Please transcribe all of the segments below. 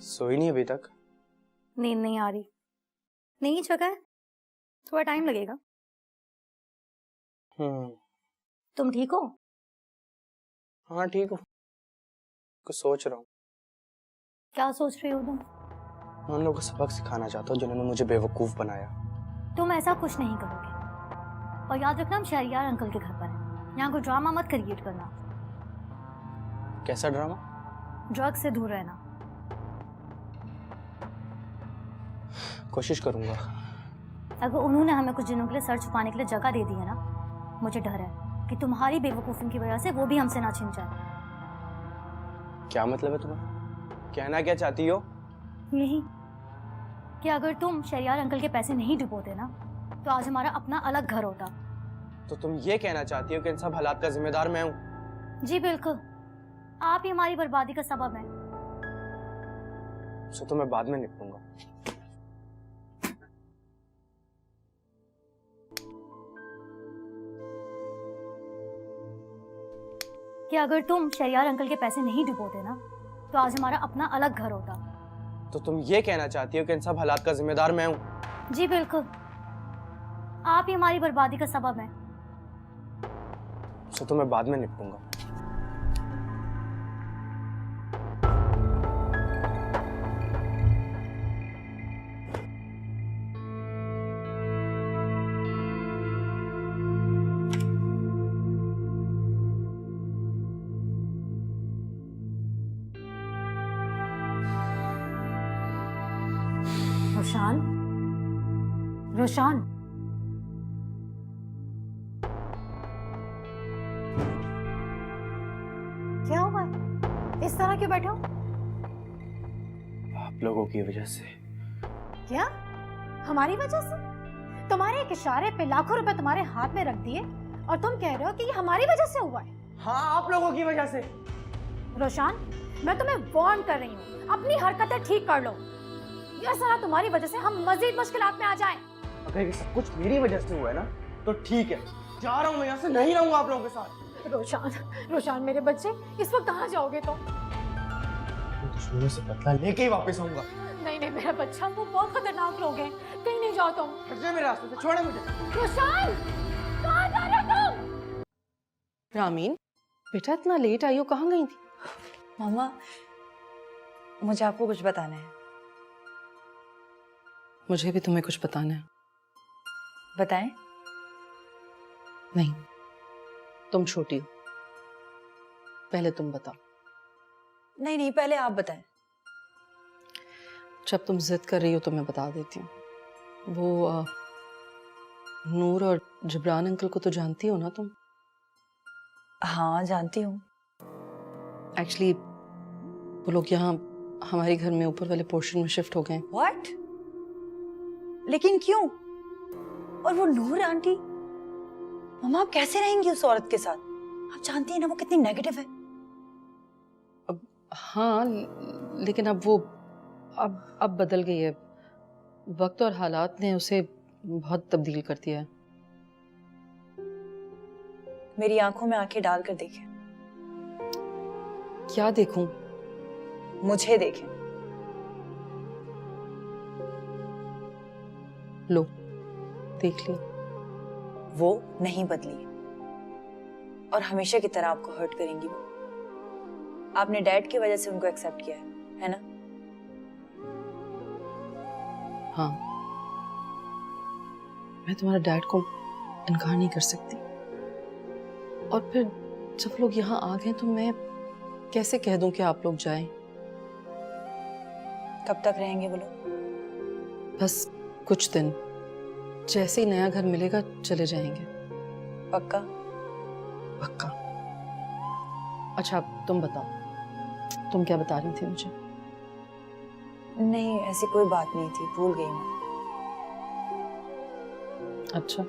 सोई नहीं अभी तक? नींद नहीं आ रही। नई जगह है, थोड़ा टाइम लगेगा। तुम ठीक हो? हाँ ठीक हूँ। कुछ सोच रहा हूँ। क्या सोच रही हो तुम? मैं उन लोगों को सबक सिखाना चाहता हूँ जिन्होंने मुझे बेवकूफ बनाया। तुम ऐसा कुछ नहीं करोगे। और याद रखना, हम शहरियार अंकल के घर पर हैं। यहाँ कोई ड्रामा मत क्रिएट करना। कैसा ड्रामा? ड्रग से दूर रहना। कोशिश करूंगा। अगर उन्होंने हमें कुछ दिनों के लिए सर छुपाने के लिए जगह दे दी है ना, मुझे डर है कि तुम्हारी बेवकूफ़ी की वजह से वो भी हमसे ना छिन जाए। क्या मतलब है तुम्हारा? कहना क्या चाहती हो? यही कि अगर तुम शहरियार अंकल के पैसे नहीं डुबोते ना, तो आज हमारा अपना अलग घर होता। तो तुम ये कहना चाहती हो कि इन सब हालात का जिम्मेदार मैं हूँ? जी बिल्कुल, आप ही हमारी बर्बादी का सबब हैं। उससे तो मैं बाद में निपटूंगा। कि अगर तुम शहरियार अंकल के पैसे नहीं डुबोते ना, तो आज हमारा अपना अलग घर होता। तो तुम ये कहना चाहती हो कि इन सब हालात का जिम्मेदार मैं हूँ? जी बिल्कुल, आप ही हमारी बर्बादी का सबब हैं। उससे तो मैं बाद में निपटूंगा। रोशान, रोशान, क्या हुआ है? इस तरह क्यों बैठे हो? आप लोगों की वजह से। क्या? हमारी वजह से? तुम्हारे एक इशारे पे लाखों रुपए तुम्हारे हाथ में रख दिए और तुम कह रहे हो कि ये हमारी वजह से हुआ है? हाँ, आप लोगों की वजह से। रोशान, मैं तुम्हें वार्न कर रही हूँ, अपनी हरकतें ठीक कर लो। ये सारा तुम्हारी वजह से हम मजीद मुश्किलात में आ जाएं। अगर ये सब कुछ मेरी वजह से हुआ है ना, तो ठीक है, जा रहा हूँ मैं यहाँ से, नहीं रहूंगा आप लोगों के साथ। रोशान, रोशान मेरे बच्चे, इस वक्त कहाँ जाओगे तुम? दुश्मनों से बदला लेके ही वापस आऊंगा। नहीं नहीं मेरा बच्चा, वो बहुत खतरनाक लोग हैं, कहीं नहीं जाओ तुम। हट जाए मेरे रास्ते से, छोड़े मुझे। रोशान, कहाँ जा रहे हो तुम? रामीन, बेटा इतना लेट आई हो, कहाँ गई थी? मामा, मुझे आपको कुछ बताना है। मुझे भी तुम्हें कुछ बताना है। बताएं? नहीं, तुम छोटी हो, पहले तुम बताओ। नहीं नहीं, पहले आप बताएं। जब तुम जिद कर रही हो तो मैं बता देती हूँ। वो नूर और जिब्रान अंकल को तो जानती हो ना तुम? हाँ जानती हूँ। एक्चुअली वो लोग यहाँ हमारे घर में ऊपर वाले पोर्शन में शिफ्ट हो गए। व्हाट? लेकिन क्यों? और वो नूर आंटी, मामा आप कैसे रहेंगी उस औरत के साथ? आप जानती हैं ना वो कितनी नेगेटिव है। अब हाँ, लेकिन अब वो अब बदल गई है। वक्त और हालात ने उसे बहुत तब्दील कर दिया है। मेरी आंखों में आंखें डालकर देखें। क्या देखूं? मुझे देखें। लो, देख ली। वो नहीं बदली और हमेशा की तरह आपको हर्ट करेंगी वो। आपने डैड की वजह से उनको एक्सेप्ट किया है ना? हाँ, मैं तुम्हारे डैड को इनकार नहीं कर सकती। और फिर जब लोग यहाँ आ गए तो मैं कैसे कह दूं कि आप लोग जाएं? कब तक रहेंगे वो लोग? बस कुछ दिन, जैसे ही नया घर मिलेगा चले जाएंगे। पक्का? पक्का। अच्छा तुम बताओ, तुम क्या बता रही थी मुझे? नहीं ऐसी कोई बात नहीं थी, भूल गई मैं। अच्छा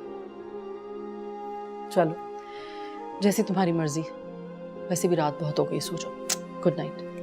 चलो, जैसी तुम्हारी मर्जी। वैसे भी रात बहुत हो गई, सो जाओ। Good night.